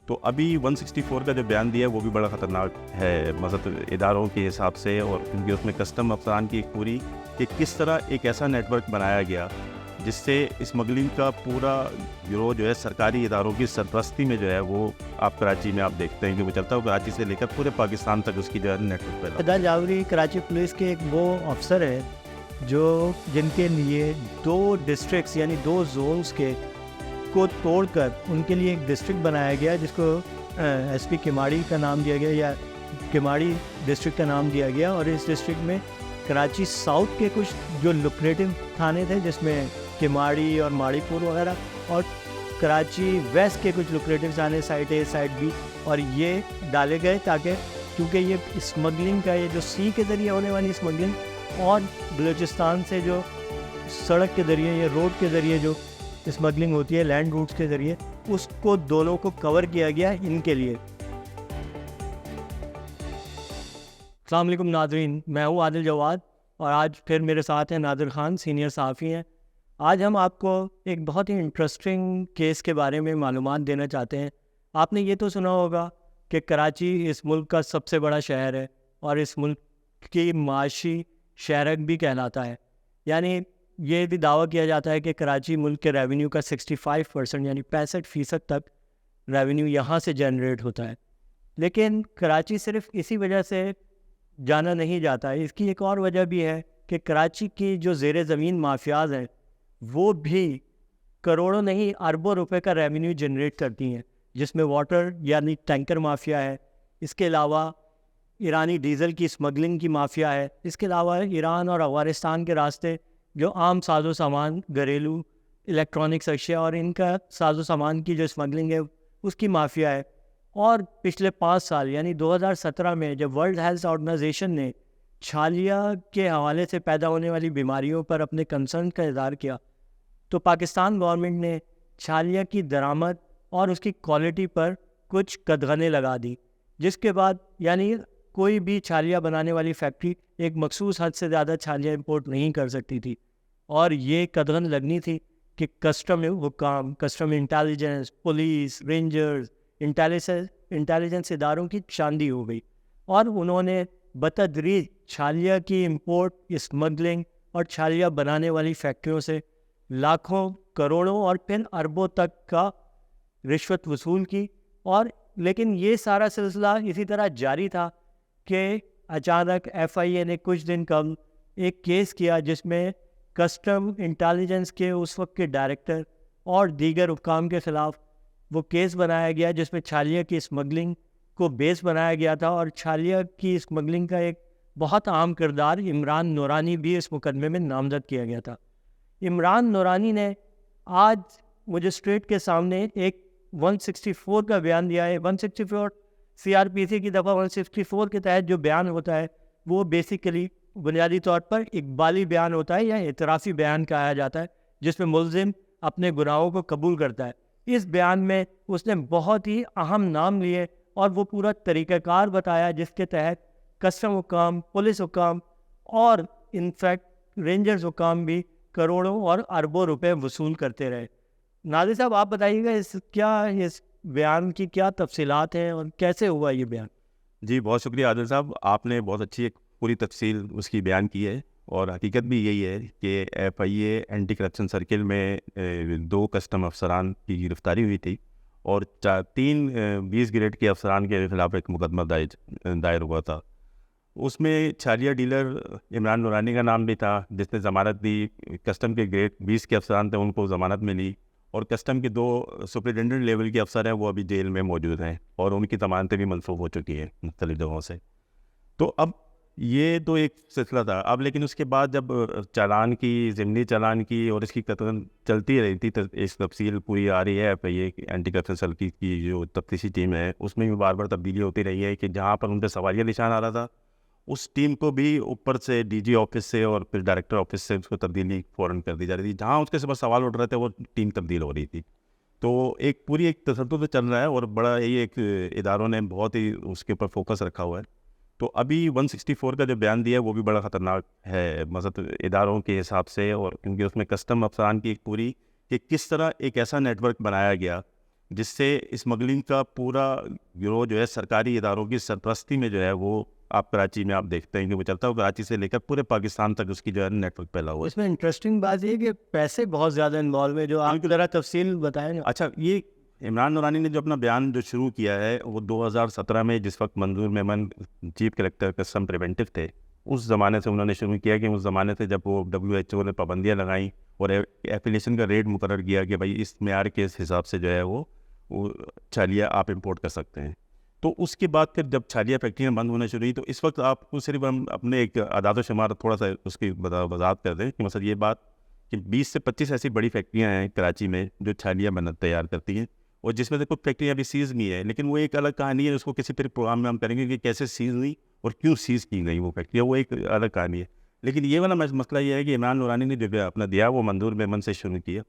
تو ابھی 164 کا جو بیان دیا ہے وہ بھی بڑا خطرناک ہے مذہب اداروں کے حساب سے، اور کیونکہ اس میں کسٹم افسران کی ایک پوری کہ کس طرح ایک ایسا نیٹ ورک بنایا گیا جس سے اسمگلنگ کا پورا گروہ جو ہے سرکاری اداروں کی سرپرستی میں جو ہے وہ آپ کراچی میں آپ دیکھتے ہیں کہ وہ چلتا ہے، کراچی سے لے کر پورے پاکستان تک اس کی جو ہے نیٹ ورک پھیلا۔ ادا جاوری کراچی پولیس کے ایک وہ افسر ہیں جو جن کے لیے 2 ڈسٹرکٹس یعنی 2 زونز کے کو توڑ کر ان کے لیے ایک ڈسٹرکٹ بنایا گیا جس کو ایس پی کماڑی کا نام دیا گیا یا کماڑی ڈسٹرکٹ کا نام دیا گیا، اور اس ڈسٹرکٹ میں کراچی ساؤتھ کے کچھ جو لوکریٹو تھانے تھے جس میں کماڑی اور ماڑی پور وغیرہ، اور کراچی ویسٹ کے کچھ لوکریٹو تھانے سائٹ اے سائٹ بی، اور یہ ڈالے گئے تاکہ کیونکہ یہ اسمگلنگ کا یہ جو سی کے ذریعے ہونے والی اسمگلنگ اور بلوچستان سے جو سڑک کے ذریعے یا روڈ کے ذریعے جو اسمگلنگ ہوتی ہے لینڈ روٹس کے ذریعے، اس کو دونوں کو کور کیا گیا ان کے لیے۔ السلام علیکم ناظرین، میں ہوں عادل جواد اور آج پھر میرے ساتھ ہیں نادر خان، سینئر صحافی ہیں۔ آج ہم آپ کو ایک بہت ہی انٹرسٹنگ کیس کے بارے میں معلومات دینا چاہتے ہیں۔ آپ نے یہ تو سنا ہوگا کہ کراچی اس ملک کا سب سے بڑا شہر ہے اور اس ملک کی معاشی شہرک بھی کہلاتا ہے، یعنی یہ بھی دعویٰ کیا جاتا ہے کہ کراچی ملک کے ریونیو کا 65% یعنی 65% تک ریونیو یہاں سے جنریٹ ہوتا ہے۔ لیکن کراچی صرف اسی وجہ سے جانا نہیں جاتا ہے، اس کی ایک اور وجہ بھی ہے کہ کراچی کی جو زیر زمین مافیاز ہیں وہ بھی کروڑوں نہیں اربوں روپے کا ریونیو جنریٹ کرتی ہیں، جس میں واٹر یعنی ٹینکر مافیا ہے، اس کے علاوہ ایرانی ڈیزل کی اسمگلنگ کی مافیا ہے، اس کے علاوہ ایران اور افغانستان کے راستے جو عام ساز و سامان، گھریلو الیکٹرانکس اشیاء اور ان کا ساز و سامان کی جو اسمگلنگ ہے اس کی مافیا ہے۔ اور پچھلے 5 سال یعنی 2017 میں جب ورلڈ ہیلتھ آرگنائزیشن نے چھالیا کے حوالے سے پیدا ہونے والی بیماریوں پر اپنے کنسرن کا اظہار کیا تو پاکستان گورنمنٹ نے چھالیا کی درآمد اور اس کی کوالٹی پر کچھ قدغنیں لگا دی، جس کے بعد یعنی کوئی بھی چھالیا بنانے والی فیکٹری ایک مخصوص حد سے زیادہ چھالیا امپورٹ نہیں کر سکتی تھی، اور یہ قدغن لگنی تھی کہ کسٹم حکام، custom intelligence, police, rangers, intelligence اداروں کی چاندی ہو گئی، اور انہوں نے بتدریج چھالیا کی امپورٹ، اسمگلنگ اور چھالیا بنانے والی فیکٹریوں سے لاکھوں، کروڑوں اور پھر اربوں تک کا رشوت وصول کی۔ اور لیکن یہ سارا سلسلہ اسی طرح جاری تھا کہ اچانک ایف آئی اے نے کچھ دن قبل ایک کیس کیا جس میں کسٹم انٹیلیجنس کے اس وقت کے ڈائریکٹر اور دیگر حکام کے خلاف وہ کیس بنایا گیا، جس میں چھالیا کی اسمگلنگ کو بیس بنایا گیا تھا، اور چھالیا کی اسمگلنگ کا ایک بہت عام کردار عمران نورانی بھی اس مقدمے میں نامزد کیا گیا تھا۔ عمران نورانی نے آج مجسٹریٹ کے سامنے ایک 164 کا بیان دیا ہے۔ 164 سی آر پی سی کی دفعہ 164 کے تحت جو بیان ہوتا ہے وہ بیسیکلی بنیادی طور پر اقبالی بیان ہوتا ہے یا اعترافی بیان کہا جاتا ہے، جس میں ملزم اپنے گناہوں کو قبول کرتا ہے۔ اس بیان میں اس نے بہت ہی اہم نام لیے اور وہ پورا طریقہ کار بتایا جس کے تحت کسٹم حکام، پولیس حکام اور انفیکٹ رینجرز حکام بھی کروڑوں اور اربوں روپے وصول کرتے رہے۔ ناظر صاحب آپ بتائیے گا اس بیان کی کیا تفصیلات ہیں اور کیسے ہوا یہ بیان؟ جی بہت شکریہ عادل صاحب، آپ نے بہت اچھی ایک پوری تفصیل اس کی بیان کی ہے، اور حقیقت بھی یہی ہے کہ ایف آئی اے اینٹی کرپشن سرکل میں 2 کسٹم افسران کی گرفتاری ہوئی تھی اور 3 20 گریڈ کے افسران کے خلاف ایک مقدمہ دائر ہوا تھا۔ اس میں چھالیا ڈیلر عمران نورانی کا نام بھی تھا جس نے ضمانت دی، کسٹم کے گریڈ 20 کے افسران تھے ان کو ضمانت ملی، اور کسٹم کے 2 سپرنٹینڈنٹ لیول کے افسر ہیں وہ ابھی جیل میں موجود ہیں اور ان کی ضمانتیں بھی منسوخ ہو چکی ہیں مختلف جگہوں سے۔ تو اب یہ تو ایک سلسلہ تھا، اب لیکن اس کے بعد جب چالان کی، ضمنی چالان کی اور اس کی قطعاً چلتی رہی تھی، اس تفصیل پوری آ رہی ہے ایف آئی اے اینٹی کرپشن سرکل کی جو تفتیشی ٹیم ہے اس میں بھی بار بار تبدیلی ہوتی رہی ہے کہ جہاں پر ان پہ سوالیہ نشان آ رہا تھا اس ٹیم کو بھی اوپر سے ڈی جی آفس سے اور پھر ڈائریکٹر آفس سے اس کو تبدیلی فوراً کر دی جا رہی تھی، جہاں اس کے سب سوال اٹھ رہے تھے وہ ٹیم تبدیل ہو رہی تھی۔ تو ایک پوری ایک تسلسل تو چل رہا ہے اور بڑا یہ ایک اداروں نے بہت ہی اس کے اوپر فوکس رکھا ہوا ہے۔ تو ابھی 164 کا جو بیان دیا ہے وہ بھی بڑا خطرناک ہے مذہب اداروں کے حساب سے، اور کیونکہ اس میں کسٹم افسران کی ایک پوری کہ کس طرح ایک ایسا نیٹ ورک بنایا گیا جس سے اسمگلنگ کا پورا گروہ جو ہے سرکاری اداروں کی سرپرستی میں جو ہے وہ آپ کراچی میں آپ دیکھتے ہیں کہ وہ چلتا ہے، کراچی سے لے کر پورے پاکستان تک اس کی جو ہے نیٹ ورک پھیلا ہوا ہے. اس میں انٹرسٹنگ بات یہ کہ پیسے بہت زیادہ انوالو ہے، جو آپ ذرا تفصیل بتائیں نا. اچھا، یہ عمران نورانی نے جو اپنا بیان جو شروع کیا ہے وہ 2017 میں، جس وقت Manzoor Memon chief collector customs preventive تھے، اس زمانے سے انہوں نے شروع کیا کہ اس زمانے سے جب وہ WHO نے پابندیاں لگائیں اور ایفیلیشن کا ریٹ مقرر کیا کہ بھائی اس معیار کے حساب سے جو ہے وہ چھالیاں آپ امپورٹ کر سکتے ہیں. تو اس کے بعد پھر جب چھالیاں فیکٹریاں بند ہونا شروع ہوئی تو اس وقت آپ کو صرف ہم اپنے ایک اعداد و شمار تھوڑا سا اس کی وضاحت کر دیں کہ مثلا یہ بات کہ 20 سے 25 ایسی بڑی فیکٹریاں ہیں کراچی میں جو چھالیاں تیار کرتی ہیں، اور جس میں سے کچھ فیکٹریاں ابھی سیز نہیں ہے، لیکن وہ ایک الگ کہانی ہے. اس کو کسی پھر پروگرام میں ہم کریں گے کہ کیسے سیز ہوئی اور کیوں سیز کی گئی وہ فیکٹریاں، وہ ایک الگ کہانی ہے. لیکن یہ والا مسئلہ یہ ہے کہ عمران نورانی نے جو اپنا دیا وہ منظور میمن سے شروع کیا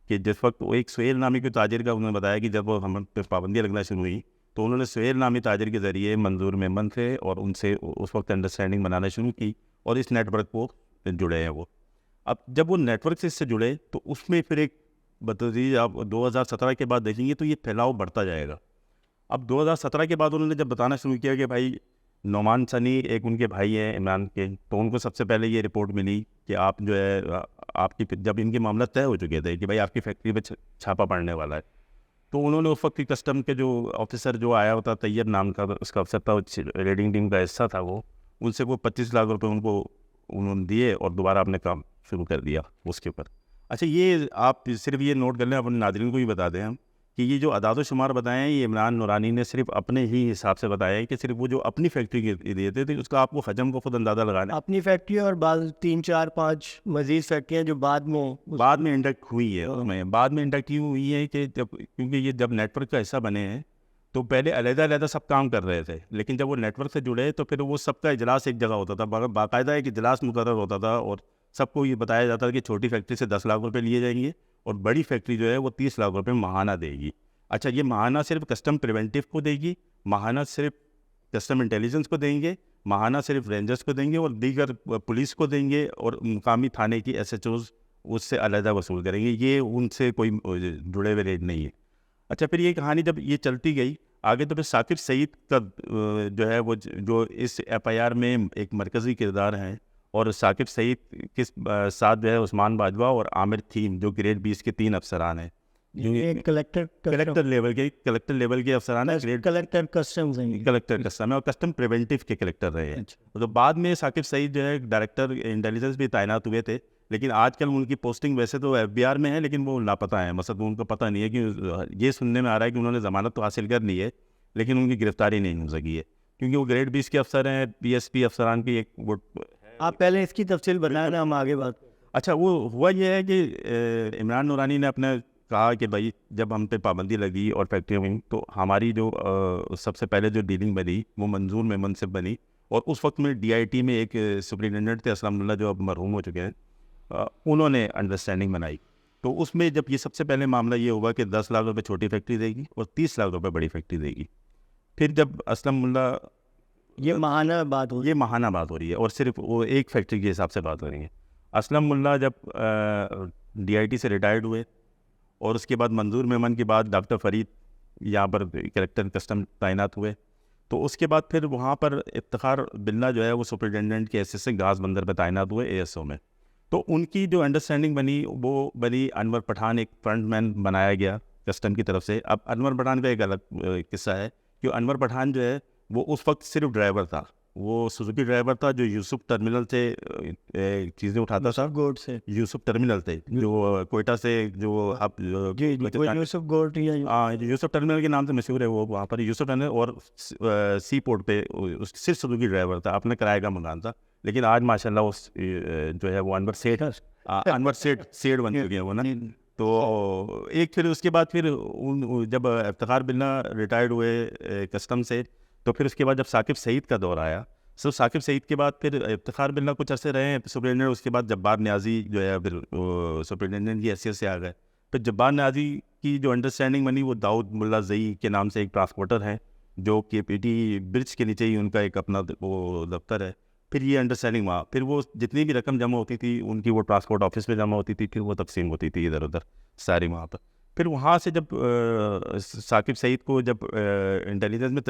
کہ جس وقت وہ ایک سہیل نامی کے تاجر کا انہوں نے بتایا کہ جب وہ ہم پہ پابندیاں لگنا شروع ہوئی تو انہوں نے سہیل نامی تاجر کے ذریعے منظور میمن سے اور ان سے اس وقت انڈرسٹینڈنگ بنانا شروع کی اور اس نیٹ ورک کو جڑے ہیں وہ. اب جب وہ نیٹ ورک سے اس سے جڑے تو اس میں پھر ایک بتائیے آپ 2017 کے بعد دیکھیں گے تو یہ پھیلاؤ بڑھتا جائے گا. اب 2017 کے بعد انہوں نے جب بتانا شروع کیا کہ بھائی نعمان سنی ایک ان کے بھائی ہیں عمران کے، تو ان کو سب سے پہلے یہ رپورٹ ملی کہ آپ جو ہے آپ کی جب ان کے معاملہ طے ہو چکے تھے کہ بھائی آپ کی فیکٹری پہ چھاپا پڑنے والا ہے، تو انہوں نے اس وقت کی کسٹم کے جو آفیسر جو آیا ہوتا طیب نام کا اس کا افسر تھا، ریڈنگ ٹیم کا حصہ تھا، وہ ان سے وہ 25 لاکھ روپے ان کو انہوں نے دیے اور دوبارہ اپنے کام شروع کر دیا اس کے اوپر. اچھا، یہ آپ صرف یہ نوٹ کر لیں، اپنے ناظرین کو بھی بتا دیں ہم کہ یہ جو اعداد و شمار بتائے ہیں یہ عمران نورانی نے صرف اپنے ہی حساب سے بتایا ہے کہ صرف وہ جو اپنی فیکٹری کے دیے تھے اس کا آپ کو حجم کو خود اندازہ لگانا ہے. اپنی فیکٹری اور بعض 3 4 5 مزید فیکٹریاں جو بعد میں انڈکٹ ہوئی ہے، اس میں بعد میں انڈکٹ یوں ہوئی ہے کہ کیونکہ یہ جب نیٹ ورک کا حصہ بنے ہیں تو پہلے علیحدہ سب کام کر رہے تھے، لیکن جب وہ نیٹ ورک سے جڑے تو پھر وہ سب کا اجلاس ایک جگہ ہوتا تھا، باقاعدہ ایک اجلاس مقرر ہوتا تھا اور سب کو یہ بتایا جاتا تھا کہ چھوٹی فیکٹری سے 10 لاکھ روپے لیے جائیں گے اور بڑی فیکٹری جو ہے وہ 30 لاکھ روپے ماہانہ دے گی. اچھا، یہ ماہانہ صرف کسٹم پریونٹیو کو دے گی، ماہانہ صرف کسٹم انٹیلیجنس کو دیں گے، ماہانہ صرف رینجرز کو دیں گے اور دیگر پولیس کو دیں گے، اور مقامی تھانے کی SHOs اس سے علیحدہ وصول کریں گے. یہ ان سے کوئی جڑے ہوئے ریٹ نہیں ہے. اچھا، پھر یہ کہانی جب یہ چلتی گئی آگے تو پھر ثاقب سعید کا جو ہے وہ جو اس FIR میں ایک مرکزی کردار ہیں، اور ثاقب سعید کے ساتھ جو ہے عثمان باجوہ اور عامر تھیم جو گریڈ 20 کے 3 افسران ہیں، جو کلیکٹر لیول کے افسران ہیں، کلیکٹر کسٹمز ہیں، کلیکٹر کسٹم ہے اور کسٹم پریونٹیو کے کلیکٹر رہے ہیں. تو بعد میں ثاقب سعید جو ہے ڈائریکٹر انٹیلیجنس بھی تعینات ہوئے تھے، لیکن آج کل ان کی پوسٹنگ ویسے تو FBR میں ہے لیکن وہ لاپتہ ہیں. مثلا ان کو پتہ نہیں ہے کہ یہ سننے میں آ رہا ہے کہ انہوں نے ضمانت تو حاصل کر لی ہے لیکن ان کی گرفتاری نہیں ہو سکی ہے کیونکہ وہ گریڈ 20 کے افسر ہیں. PSP افسران کی ایک وہ آپ پہلے اس کی تفصیل بتائیں نا، ہم آگے بات. اچھا، وہ ہوا یہ ہے کہ عمران نورانی نے اپنے کہا کہ بھائی جب ہم پہ پابندی لگی اور فیکٹریوں میں تو ہماری جو سب سے پہلے جو ڈیلنگ بنی وہ منظور میمن سے بنی، اور اس وقت میں DIT میں ایک سپرنٹینڈنٹ تھے اسلم اللہ جو اب مرحوم ہو چکے ہیں، انہوں نے انڈرسٹینڈنگ بنائی. تو اس میں جب یہ سب سے پہلے معاملہ یہ ہوا کہ 10 لاکھ روپے چھوٹی فیکٹری دے گی اور 30 لاکھ روپے بڑی فیکٹری دے گی. پھر جب اسلم اللہ یہ ماہانہ بات ہو رہی ہے اور صرف وہ ایک فیکٹری کے حساب سے بات ہو رہی ہے. اسلم اللہ جب DIT سے ریٹائرڈ ہوئے اور اس کے بعد منظور میمن کے بعد ڈاکٹر فرید یہاں پر کلیکٹر کسٹم تعینات ہوئے، تو اس کے بعد پھر وہاں پر افتخار بلّہ جو ہے وہ سپرنٹینڈنٹ کے حیثیت سے گاز بندر پہ تعینات ہوئے ASO میں. تو ان کی جو انڈرسٹینڈنگ بنی وہ بنی انور پٹھان ایک فرنٹ مین بنایا گیا کسٹم کی طرف سے. اب انور پٹھان کا ایک الگ قصہ ہے کہ انور پٹھان جو ہے وہ اس وقت صرف ڈرائیور تھا، وہ سوزوکی ڈرائیور تھا جو یوسف ٹرمینل سے چیزیں اٹھاتا تھا. یوسف ٹرمینل سے جو کوئٹہ سے جو آپ یوسف ٹرمینل کے نام سے مشہور ہے، وہ وہاں پر یوسف ٹرمینل اور سی پورٹ پہ صرف سوزوکی ڈرائیور تھا، اپنے کرائے کا مکان تھا. لیکن آج ماشاء اللہ اس جو ہے وہ انور سیٹ بن چکے ہیں وہ نا. تو ایک پھر اس کے بعد پھر جب افتخار بلّہ ریٹائرڈ ہوئے کسٹم سے تو پھر اس کے بعد جب ثاقب سعید کا دور آیا، ثاقب سعید کے بعد پھر افتخار بلّہ کچھ عرصے رہے ہیں سپرنٹینڈنٹ. اس کے بعد جبار نیازی جو ہے پھر سپرنٹینڈنٹ کی حیثیت سے آ گئے. پھر جبار نیازی کی جو انڈرسٹینڈنگ بنی وہ داؤد ملا زئی کے نام سے ایک ٹرانسپورٹر ہیں جو کہ PT برج کے نیچے ہی ان کا ایک اپنا وہ دفتر ہے. پھر یہ انڈرسٹینڈنگ وہاں پھر وہ جتنی بھی رقم جمع ہوتی تھی ان کی وہ ٹرانسپورٹ آفس میں جمع ہوتی تھی، پھر وہ تقسیم ہوتی تھی ادھر ادھر ساری وہاں پر. پھر وہاں سے جب ثاقب سعید کو جب انٹیلیجنس میں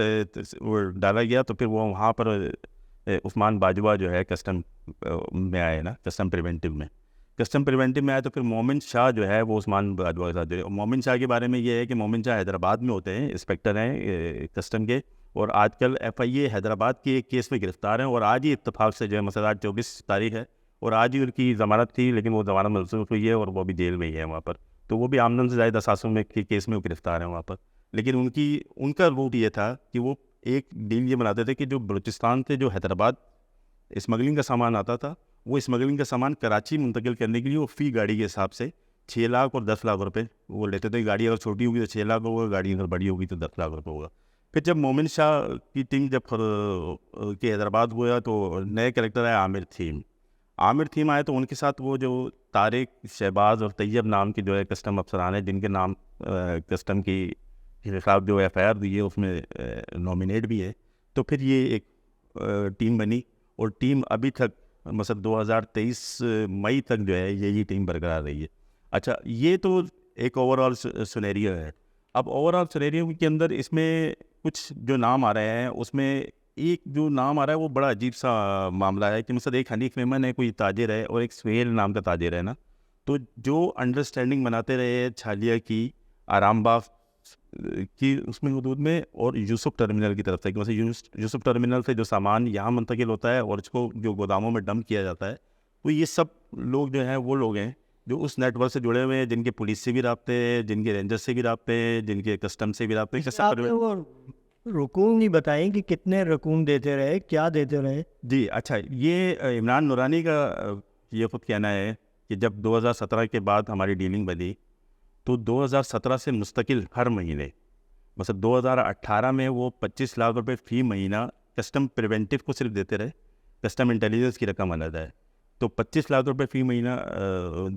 وہ ڈالا گیا تو پھر وہ وہاں پر عثمان باجوہ جو ہے کسٹم میں آئے نا، کسٹم پریونٹیو میں آئے، تو پھر مومن شاہ جو ہے وہ عثمان باجوہ کے ساتھ جو ہے. مومن شاہ کے بارے میں یہ ہے کہ مومن شاہ حیدرآباد میں ہوتے ہیں، انسپیکٹر ہیں کسٹم کے، اور آج کل FIA حیدرآباد کے ایک کیس میں گرفتار ہیں، اور آج ہی اتفاق سے جو ہے مثلا 24 تاریخ ہے اور آج ہی ان کی ضمانت تھی، لیکن وہ ضمانت منسوخ ہوئی ہے اور وہ بھی جیل میں ہی ہے وہاں پر. تو وہ بھی آمدن سے زائد اثاثوں میں کے کیس میں وہ گرفتار ہیں وہاں پر. لیکن ان کا روٹ یہ تھا کہ وہ ایک ڈیل یہ بناتے تھے کہ جو بلوچستان سے جو حیدرآباد اسمگلنگ کا سامان آتا تھا، وہ اسمگلنگ کا سامان کراچی منتقل کرنے کے لیے وہ فی گاڑی کے حساب سے 6 لاکھ اور 10 لاکھ روپے وہ لیتے تھے. گاڑی اگر چھوٹی ہوگی تو 6 لاکھ ہوگا، گاڑی اگر بڑی ہوگی تو 10 لاکھ روپے ہوگا. پھر جب مومن شاہ کی ٹیم جب کہ حیدرآباد ہوا تو نئے کریکٹر آئے عامر تھیم آئے، تو ان کے ساتھ وہ جو طارق، شہباز اور طیب نام کے جو ہے کسٹم افسران ہیں، جن کے نام کسٹم کی خلاف جو FIR دی ہے اس میں نامینیٹ بھی ہے. تو پھر یہ ایک ٹیم بنی، اور ٹیم ابھی تک مثلا 2023 مئی تک جو ہے یہی ٹیم برقرار رہی ہے. اچھا، یہ تو ایک اوور آل سنیریو ہے. اب اوور آل سنیریو کے اندر اس میں کچھ جو نام آ رہے ہیں، اس میں ایک جو نام آ رہا ہے وہ بڑا عجیب سا معاملہ ہے کہ مثلا ایک حنیف میمن ہے، کوئی تاجر ہے، اور ایک سہیل نام کا تاجر ہے نا. تو جو انڈرسٹینڈنگ بناتے رہے چھالیہ کی، آرام باغ کی اس میں حدود میں، اور یوسف ٹرمینل کی طرف سے، کہ مثلا یوسف ٹرمینل سے جو سامان یہاں منتقل ہوتا ہے اور اس کو جو گوداموں میں ڈمپ کیا جاتا ہے، تو یہ سب لوگ جو ہیں وہ لوگ ہیں جو اس نیٹ ورک سے جڑے ہوئے ہیں، جن کے پولیس سے بھی رابطے ہیں، جن کے رینجر سے بھی رابطے ہیں، جن کے کسٹم سے بھی رابطے ہیں. آپ نے وہ رقوم نہیں بتائیں کہ کتنے رقوم دیتے رہے، کیا دیتے رہے؟ جی اچھا، یہ عمران نورانی کا یہ خود کہنا ہے کہ جب 2017 کے بعد ہماری ڈیلنگ بنی تو 2017 سے مستقل ہر مہینے، مثلا 2018 میں وہ 25 لاکھ روپے فی مہینہ کسٹم پریونٹیو کو صرف دیتے رہے، کسٹم انٹیلیجنس کی رقم علیحدہ ہے، تو 25 لاکھ روپے فی مہینہ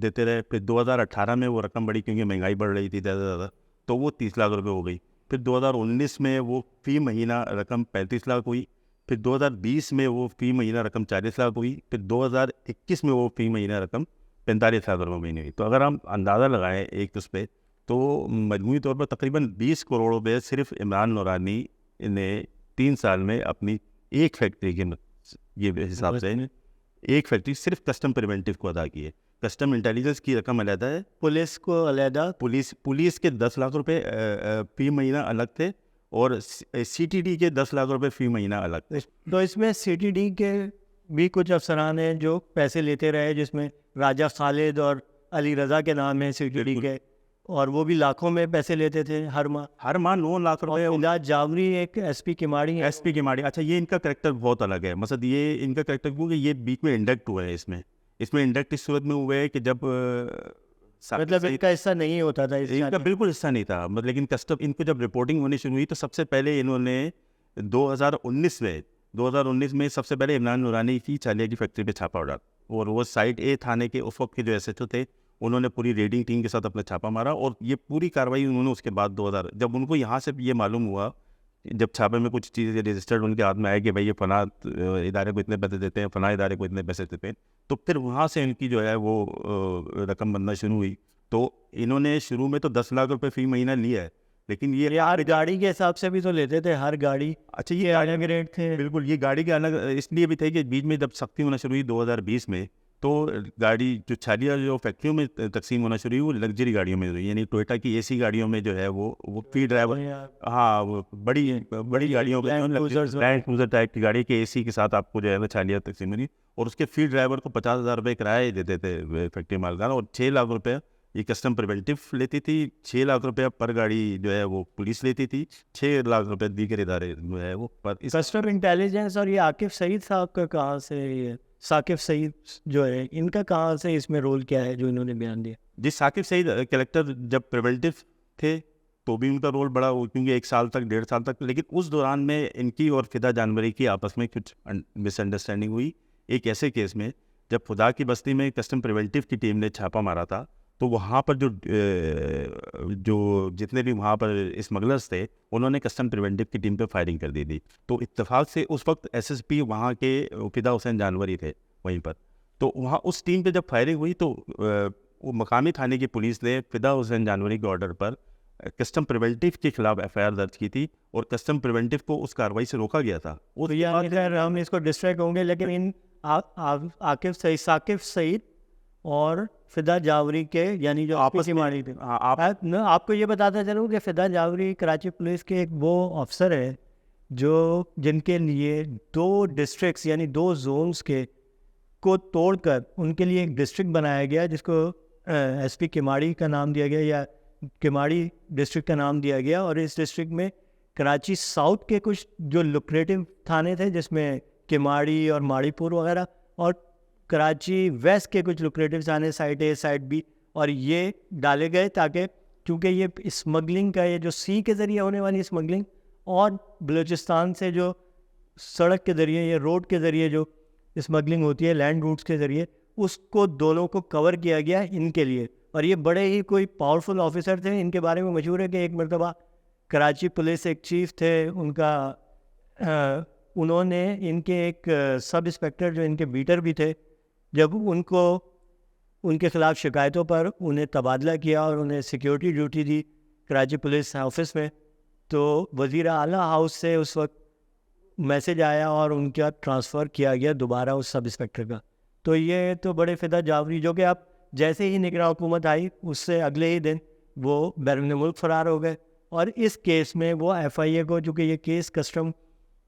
دیتے رہے. پھر 2018 میں وہ رقم بڑھی کیونکہ مہنگائی بڑھ رہی تھی زیادہ، تو وہ 30 لاکھ روپے ہو گئی. پھر 2019 میں وہ فی مہینہ رقم 35 لاکھ ہوئی. پھر 2020 میں وہ فی مہینہ رقم 40 لاکھ ہوئی. پھر 2021 میں وہ فی مہینہ رقم 45 لاکھ روپے مہینے ہوئی. تو اگر ہم اندازہ لگائیں ایک اس پہ، تو مجموعی طور پر تقریباً 20 کروڑ روپے صرف عمران نورانی نے 3 سال میں اپنی ایک فیکٹری کے یہ حساب سے ایک فیکٹری صرف کسٹم پریونٹیو کو ادا کی ہے. کسٹم انٹیلیجنس کی رقم علیحدہ ہے، پولیس کو علیحدہ، پولیس کے 10 لاکھ روپے فی مہینہ الگ تھے، اور CTD کے 10 لاکھ روپے فی مہینہ الگ تھے. تو اس میں CTD کے بھی کچھ افسران ہیں جو پیسے لیتے رہے، جس میں راجہ خالد اور علی رضا کے نام ہیں CTD کے، اور وہ بھی لاکھوں میں پیسے لیتے تھے ہر ماہ 9 لاکھ روپے. امداد جاوری ایک SP کماڑی ہے. SP کماڑی، اچھا یہ ان کا کریکٹر بہت الگ ہے. مثلا یہ ان کا کریکٹر کیونکہ یہ بیچ میں انڈکٹ ہوئے ہیں، اس میں انڈکٹ اس صورت میں ہوئے کہ جب مطلب ان کا حصہ نہیں ہوتا تھا، ان کا بالکل حصہ نہیں تھا. لیکن کسٹم ان کو جب رپورٹنگ ہونی شروع ہوئی تو سب سے پہلے انہوں نے 2019 میں سب سے پہلے عمران نورانی کی چھالیہ کی فیکٹری پہ چھاپا ڈالا، اور وہ سائٹ A تھانے کے اس وقت کے جو SHO تھے انہوں نے پوری ریڈنگ ٹیم کے ساتھ اپنا چھاپا مارا. اور یہ پوری کاروائی انہوں نے اس کے بعد جب ان کو یہاں سے یہ معلوم ہوا، جب چھاپے میں کچھ چیزیں رجسٹرڈ ان کے ہاتھ میں آئے کہ بھائی یہ فلاں ادارے کو اتنے پیسے دیتے ہیں، فلاں ادارے کو اتنے پیسے دیتے ہیں، تو پھر وہاں سے ان کی جو ہے وہ رقم بننا شروع ہوئی. تو انہوں نے شروع میں تو 10 لاکھ روپے فی مہینہ لیا ہے، لیکن یہ ہر گاڑی کے حساب سے بھی تو لیتے تھے، ہر گاڑی. اچھا یہ الگ ریٹ تھے. بالکل، یہ گاڑی کے الگ اس لیے بھی تھے کہ بیچ میں جب سختی ہونا شروع ہوئی 2020 میں، تو گاڑی جو چھالیہ جو فیکٹریوں میں تقسیم ہونا شروع ہوئی وہ لگژری گاڑیوں میں ہوئی، یعنی ٹوئٹا کی AC گاڑیوں میں جو ہے وہ فی ڈرائیور، ہاں وہ بڑی گاڑیوں میں لینڈ کروزر ٹائپ کی گاڑی کے AC کے ساتھ آپ کو جو ہے وہ چھالیہ تقسیم ہوئی، اور اس کے فی ڈرائیور کو 50,000 روپے کرایہ دیتے تھے فیکٹری مالکان، اور 6 لاکھ روپے یہ کسٹم پریونٹیو لیتی تھی، 6 لاکھ روپے پر گاڑی جو ہے وہ پولیس لیتی تھی، 6 لاکھ روپے دیگر ادارے جو ہے وہ کسٹم انٹیلیجنس. اور یہ عاقب سعید صاحب کا کہاں سے، یہ ثاقب سعید جو ہے ان کا کہاں سے اس میں رول کیا ہے جو انہوں نے بیان دیا؟ جی ثاقب سعید کلیکٹر جب پریونٹیو تھے تو بھی ان کا رول بڑا ہو، کیونکہ 1 سال تک 1.5 سال تک، لیکن اس دوران میں ان کی اور فدا جانوری کی آپس میں کچھ مس انڈرسٹینڈنگ ہوئی. ایک ایسے کیس میں جب خدا کی بستی میں کسٹم پریونٹیو کی ٹیم نے چھاپا مارا تھا، تو وہاں پر جو جتنے بھی وہاں پر اسمگلرس تھے انہوں نے کسٹم پریونٹیو کی ٹیم پہ فائرنگ کر دی تھی. تو اتفاق سے اس وقت SSP وہاں کے فدا حسین جانوری تھے وہیں پر. تو وہاں اس ٹیم پہ جب فائرنگ ہوئی تو وہ مقامی تھانے کی پولیس نے فدا حسین جانوری کے آرڈر پر کسٹم پریونٹیو کے خلاف FIR درج کی تھی اور کسٹم پریونٹیو کو اس کارروائی سے روکا گیا تھا. تو یہ خیر ہم اس کو ڈسٹریکٹ ہوں گے، لیکن ان ثاقب سعید اور فدا جاوری کے یعنی جو آپس کی ماری تھی، آپ کو یہ بتاتا چلوں کہ فدا جاوری کراچی پولیس کے ایک وہ افسر ہے جن کے لیے 2 ڈسٹرکٹس یعنی 2 زونس کو توڑ کر ان کے لیے ایک ڈسٹرکٹ بنایا گیا جس کو SP کیماڑی کا نام دیا گیا یا کیماڑی ڈسٹرکٹ کا نام دیا گیا. اور اس ڈسٹرکٹ میں کراچی ساؤتھ کے کچھ جو لوکریٹو تھانے تھے جس میں کیماڑی اور ماڑی پور وغیرہ، اور کراچی ویسٹ کے کچھ لوکریٹو تھانے سائٹ A سائٹ B، اور یہ ڈالے گئے تاکہ کیونکہ یہ اسمگلنگ کا یہ جو سی کے ذریعے ہونے والی اسمگلنگ اور بلوچستان سے جو سڑک کے ذریعے یا روڈ کے ذریعے جو اسمگلنگ ہوتی ہے لینڈ روٹس کے ذریعے، اس کو دونوں کو کور کیا گیا ان کے لیے. اور یہ بڑے ہی کوئی پاورفل آفیسر تھے. ان کے بارے میں مشہور ہے کہ ایک مرتبہ کراچی پولیس ایک چیف تھے انہوں نے ان کے ایک سب انسپیکٹر جو ان کے بیٹر بھی تھے، جب ان کے خلاف شکایتوں پر انہیں تبادلہ کیا اور انہیں سیکیورٹی ڈیوٹی دی کراچی پولیس آفس میں، تو وزیر اعلیٰ ہاؤس سے اس وقت میسج آیا اور ان کا ٹرانسفر کیا گیا دوبارہ اس سب انسپیکٹر کا. تو یہ تو بڑے فدا جاوری جو کہ اب جیسے ہی نگراں حکومت آئی اس سے اگلے ہی دن وہ بیرون ملک فرار ہو گئے. اور اس کیس میں وہ FIA کو، چونکہ یہ کیس کسٹم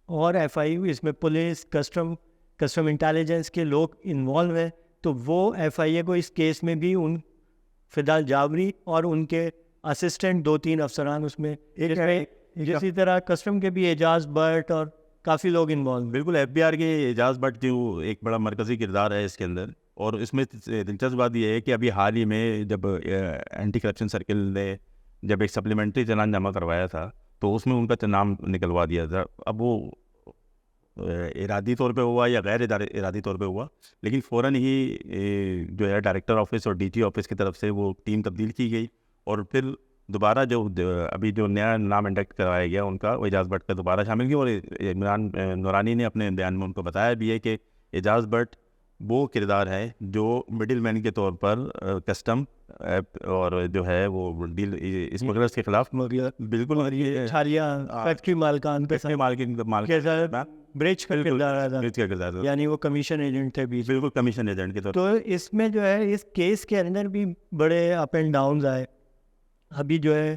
اور FIA اس میں پولیس کسٹم انٹیلیجنس کے لوگ انوالو ہیں، تو وہ FIA کو اس کیس میں بھی ان فدا جاوری اور ان کے اسسٹنٹ 2-3 افسران اس میں اسی طرح کسٹم کے بھی اعجاز بٹ اور کافی لوگ انوالو. بالکل FBR کے اعجاز بٹ جو ایک بڑا مرکزی کردار ہے اس کے اندر. اور اس میں دلچسپ بات یہ ہے کہ ابھی حال ہی میں جب اینٹی کرپشن سرکل نے جب ایک سپلیمنٹری چلان جمع کروایا تھا تو اس میں ان کا نام نکلوا دیا تھا. اب وہ ارادی طور پہ ہوا یا غیر ارادی طور پہ ہوا، لیکن فوراً ہی جو ہے ڈائریکٹر آفس اور DG آفس کی طرف سے وہ ٹیم تبدیل کی گئی، اور پھر دوبارہ ابھی جو نیا نام انڈکٹ کروایا گیا ان کا اعجاز بٹ کا دوبارہ شامل کیا. اور عمران نورانی نے اپنے بیان میں ان کو بتایا بھی ہے کہ اعجاز بٹ وہ کردار ہے جو مڈل مین کے طور پر کسٹم اور جو ہے وہ ڈیل اسمگلرز کے خلاف بالکل فیکٹری مالکان برج کا کردار تھا، یعنی وہ کمیشن ایجنٹ تھے بیچ. بالکل کمیشن ایجنٹ کے طور. تو اس میں جو ہے اس کیس کے اندر بھی بڑے اپ اینڈ ڈاؤنز آئے. ابھی جو ہے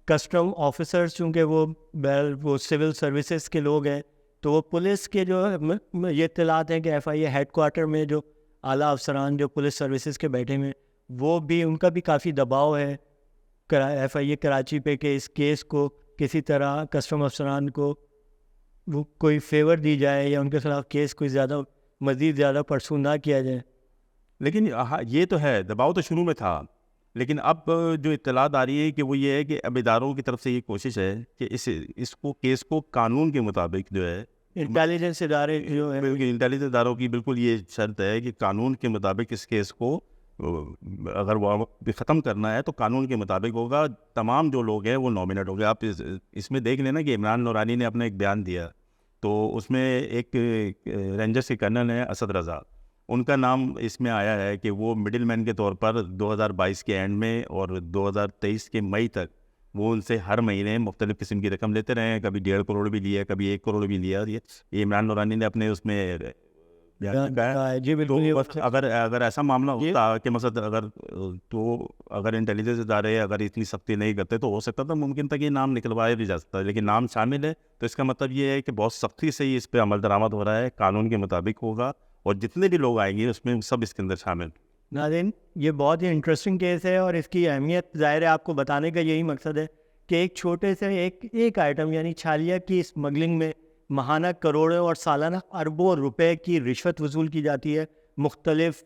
کسٹم آفیسرز چونکہ وہ سول سروسز کے لوگ ہیں، تو وہ پولیس کے جو یہ اطلاعات ہیں کہ FIA ہیڈ کوارٹر میں جو اعلیٰ افسران جو پولیس سروسز کے بیٹھے ہوئے وہ بھی ان کا بھی کافی دباؤ ہے FIA کراچی پہ کہ اس کیس کو کسی طرح کسٹم افسران کو وہ کوئی فیور دی جائے یا ان کے خلاف کیس کوئی مزید زیادہ پرسو نہ کیا جائے. لیکن یہ تو ہے دباؤ تو شروع میں تھا، لیکن اب جو اطلاعات آ رہی ہے کہ وہ یہ ہے کہ اب اداروں کی طرف سے یہ کوشش ہے کہ اس کیس کو قانون کے مطابق جو ہے انٹیلیجنس ادارے جو ہیں انٹیلیجنس اداروں کی بالکل یہ شرط ہے کہ قانون کے مطابق اس کیس کو اگر وہ ختم کرنا ہے تو قانون کے مطابق ہوگا. تمام جو لوگ ہیں وہ نامنیٹ ہو گئے. آپ اس میں دیکھ لینا کہ عمران نورانی نے اپنا ایک بیان دیا تو اس میں ایک رینجرز کے کرنل ہیں اسد رضا، ان کا نام اس میں آیا ہے کہ وہ مڈل مین کے طور پر 2022 کے اینڈ میں اور 2023 کے مئی تک وہ ان سے ہر مہینے مختلف قسم کی رقم لیتے رہے ہیں. کبھی 1.5 کروڑ بھی لیا، کبھی 1 کروڑ بھی لیا. یہ عمران نورانی نے اپنے اس میں جی بالکل. اگر ایسا معاملہ ہوتا کہ مثلا اگر انٹیلیجنس ادارے اگر اتنی سختی نہیں کرتے تو ہو سکتا تھا ممکن تھا کہ نام نکلوایا بھی جا سکتا ہے، لیکن نام شامل ہے تو اس کا مطلب یہ ہے کہ بہت سختی سے ہی اس پہ عمل درآمد ہو رہا ہے، قانون کے مطابق ہوگا اور جتنے بھی لوگ آئیں گے اس میں سب اس کے اندر شامل. ناظرین یہ بہت ہی انٹرسٹنگ کیس ہے اور اس کی اہمیت ظاہر ہے آپ کو بتانے کا یہی مقصد ہے کہ ایک چھوٹے سے ایک آئٹم یعنی چھالیہ کی اسمگلنگ میں ماہانہ کروڑوں اور سالانہ اربوں روپے کی رشوت وصول کی جاتی ہے مختلف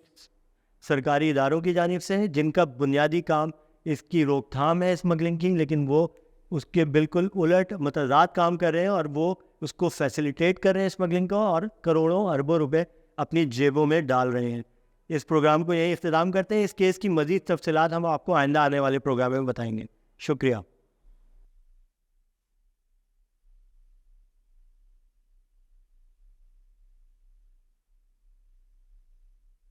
سرکاری اداروں کی جانب سے جن کا بنیادی کام اس کی روک تھام ہے اسمگلنگ کی، لیکن وہ اس کے بالکل الٹ متضاد کام کر رہے ہیں اور وہ اس کو فیسیلیٹیٹ کر رہے ہیں اسمگلنگ کو اور کروڑوں اربوں روپے اپنی جیبوں میں ڈال رہے ہیں. اس پروگرام کو یہی اختتام کرتے ہیں. اس کیس کی مزید تفصیلات ہم آپ کو آئندہ آنے والے پروگرام میں بتائیں گے. شکریہ.